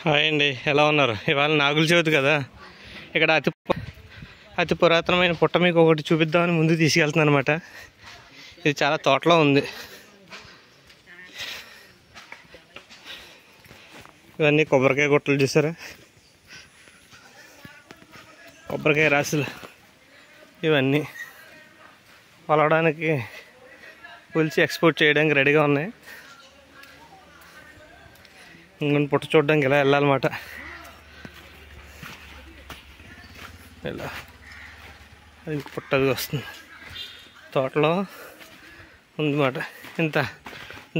Hi అండి, ఎలా ఉన్నారు? ఇవాళ నాగుల చవితి కదా. ఇక్కడ అతి పురాతనమైన పుట్ట మీకు ఒకటి చూపిద్దామని ముందు తీసుకెళ్తున్నాను అనమాట. ఇది చాలా తోటలో ఉంది. ఇవన్నీ కొబ్బరికాయ గుట్టలు చూసారా, కొబ్బరికాయ రాసులు. ఇవన్నీ పొలవడానికి పులిచి ఎక్స్పోర్ట్ చేయడానికి రెడీగా ఉన్నాయి. ఇంకొన్ని పుట్ట చూడడానికి ఇలా వెళ్ళాలన్నమాట. ఇలా అది పుట్టది వస్తుంది, తోటలో ఉందన్నమాట. ఇంత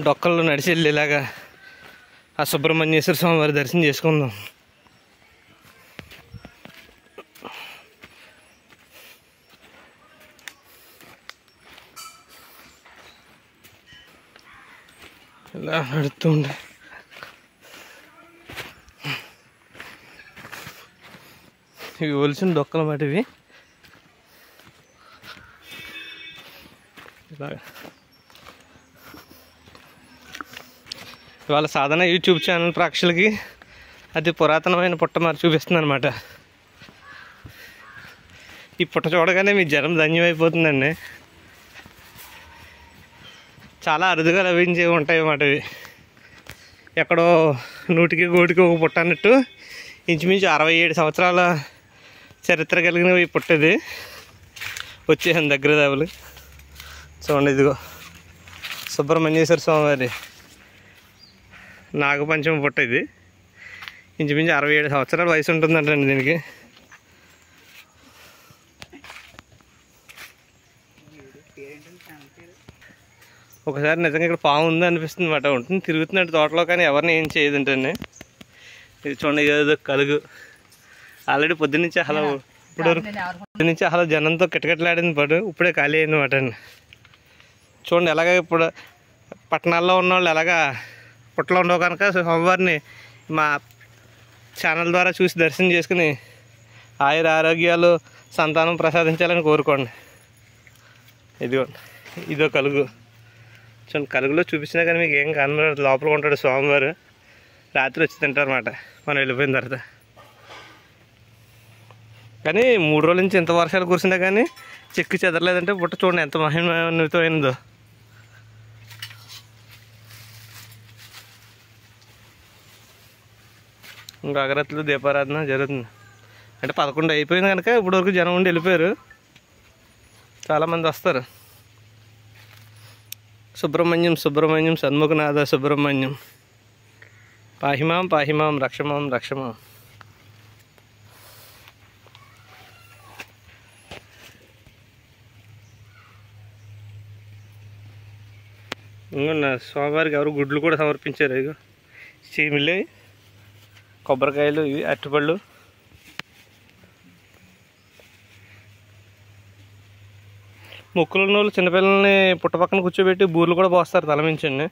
డొక్కల్లో నడిచి వెళ్ళి ఇలాగా ఆ సుబ్రహ్మణ్యేశ్వర స్వామి వారి దర్శనం చేసుకుందాం. ఇలా నడుతూ ఉండే ఇవి ఒలిసిన డొక్కలు మాట. ఇవి ఇలాగా ఇవాళ సాధన యూట్యూబ్ ఛానల్ ప్రేక్షకులకి అతి పురాతనమైన పుట్ట మరి చూపిస్తుంది అనమాట. ఈ పుట్ట చూడగానే మీ జనం ధన్యమైపోతుందండి. చాలా అరుదుగా లభించేవి ఉంటాయి అన్నమాట. ఇవి ఎక్కడో 100కి 1 ఒక పుట్ట అన్నట్టు ఇంచుమించు 67 సంవత్సరాల చరిత్ర కలిగినవి ఈ పుట్టది. వచ్చేసాను దగ్గర దావులు. చూడండి, ఇదిగో సుబ్రహ్మణ్యేశ్వర స్వామి వారి నాగపంచమ పుట్ట. ఇది ఇంచుమించు 67 సంవత్సరాల వయసు ఉంటుందంటండి దీనికి. ఒకసారి నిజంగా ఇక్కడ పాము ఉంది అనిపిస్తుంది అన్నమాట. ఉంటుంది తిరుగుతున్నట్టు తోటలో, కానీ ఎవరిని ఏం చేయదంటండి. ఇది చూడండి, ఏదో కలుగు. ఆల్రెడీ పొద్దున్నుంచి అలా పొద్దున్నుంచి అలా జనంతో కిటకిటలాడింది పాటు ఇప్పుడే ఖాళీ అయింది అన్నమాట అండి. చూడండి ఎలాగ ఇప్పుడు పట్టణాల్లో ఉన్న వాళ్ళు ఎలాగా పుట్టలో ఉండవు కనుక స్వామివారిని మా ఛానల్ ద్వారా చూసి దర్శనం చేసుకుని ఆయుర ఆరోగ్యాలు సంతానం ప్రసాదించాలని కోరుకోండి. ఇదిగోండి, ఇదో కలుగు. చూడండి, కలుగులో చూపించినా కానీ మీకు ఏం కనబడదు. లోపల ఉంటాడు స్వామివారు. రాత్రి వచ్చి తింటారన్నమాట మనం వెళ్ళిపోయిన తర్వాత. కానీ 3 రోజుల నుంచి ఎంత వర్షాలు కురిసినా కానీ చెక్కు చెదరలేదంటే పుట్ట చూడండి ఎంత మహిమాన్వితమైనదో. ఇంకా అగరత్తులు దీపారాధన జరుగుతుంది. అంటే 11 అయిపోయింది కనుక ఇప్పటివరకు జనం ఉండి వెళ్ళిపోయారు. చాలామంది వస్తారు. సుబ్రహ్మణ్యం సుబ్రహ్మణ్యం సన్ముఖనాథ సుబ్రహ్మణ్యం పాహిమాం పాహిమాం రక్షమాం రక్షమాం. ఇంకా స్వామివారికి ఎవరు గుడ్లు కూడా సమర్పించారు. ఇక చీమిలి, కొబ్బరికాయలు, ఇవి అరటిపళ్ళు. మొక్కులు ఉన్న వాళ్ళు చిన్నపిల్లల్ని పుట్ట పక్కన కూర్చోబెట్టి బూర్లు కూడా పోస్తారు తలమించండి.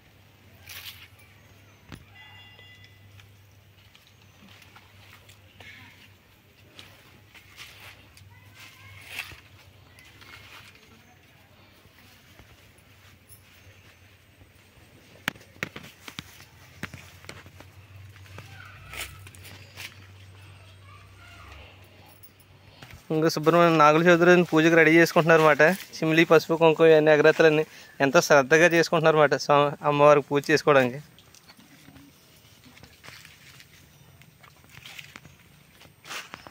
ఇంకా సుబ్రహ్మణ్యం నాగుల చవితి పూజకు రెడీ చేసుకుంటున్నారు అన్నమాట. చిమిలి, పసుపు, కుంకుమ ఇవన్నీ అగ్రత్తలన్నీ ఎంతో శ్రద్ధగా చేసుకుంటున్నారు అన్నమాట అమ్మవారికి పూజ చేసుకోవడానికి.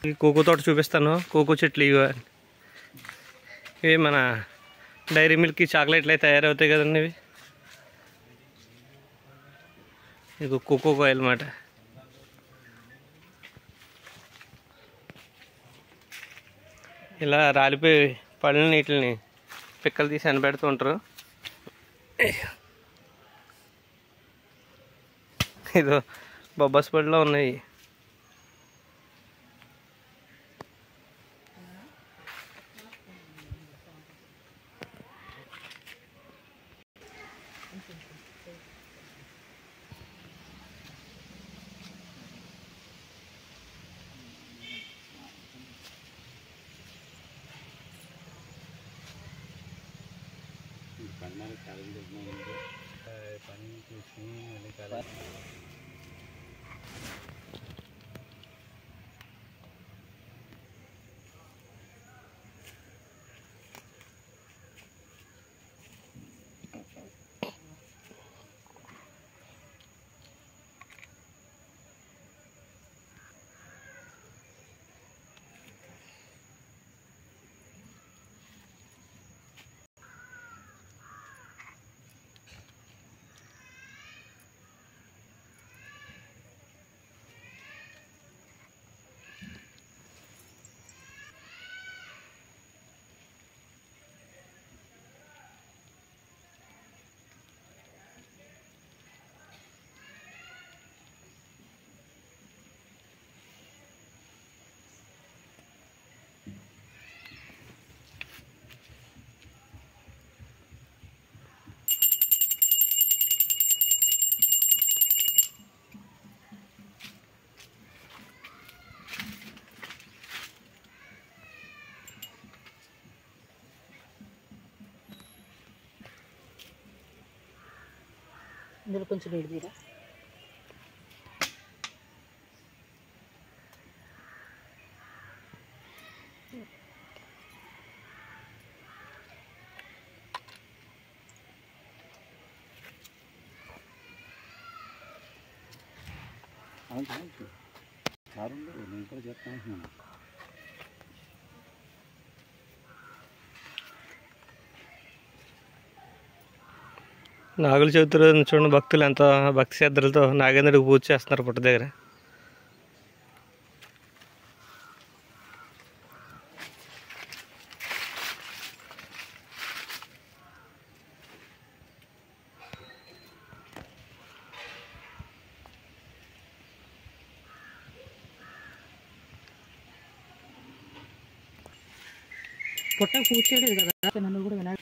ఈ కోకో తోట చూపిస్తాను. కోకో చెట్లు ఇవి మన డైరీ మిల్క్ చాక్లెట్లు అయితే తయారవుతాయి కదండి. ఇవి కోకో కాయలు అన్నమాట. ఇలా రాలిపోయి పళ్ళ నీటిని పిక్కలు తీసి ఎండబెడుతూ ఉంటారు. ఇదో బొబ్బాస్ పళ్ళలో ఉన్నాయి. ఇందులో కొంచెం నీళ్ళు తీరా. నేను కూడా చెప్తాను. నాగుల చవితి రోజున చూడండి భక్తులు ఎంతో భక్తి శ్రద్ధలతో నాగేంద్రుడికి పూజ చేస్తున్నారు పుట్ట దగ్గర. పుట్టకు పూజ చేయలేదు కదా, నన్ను కూడా వినాయక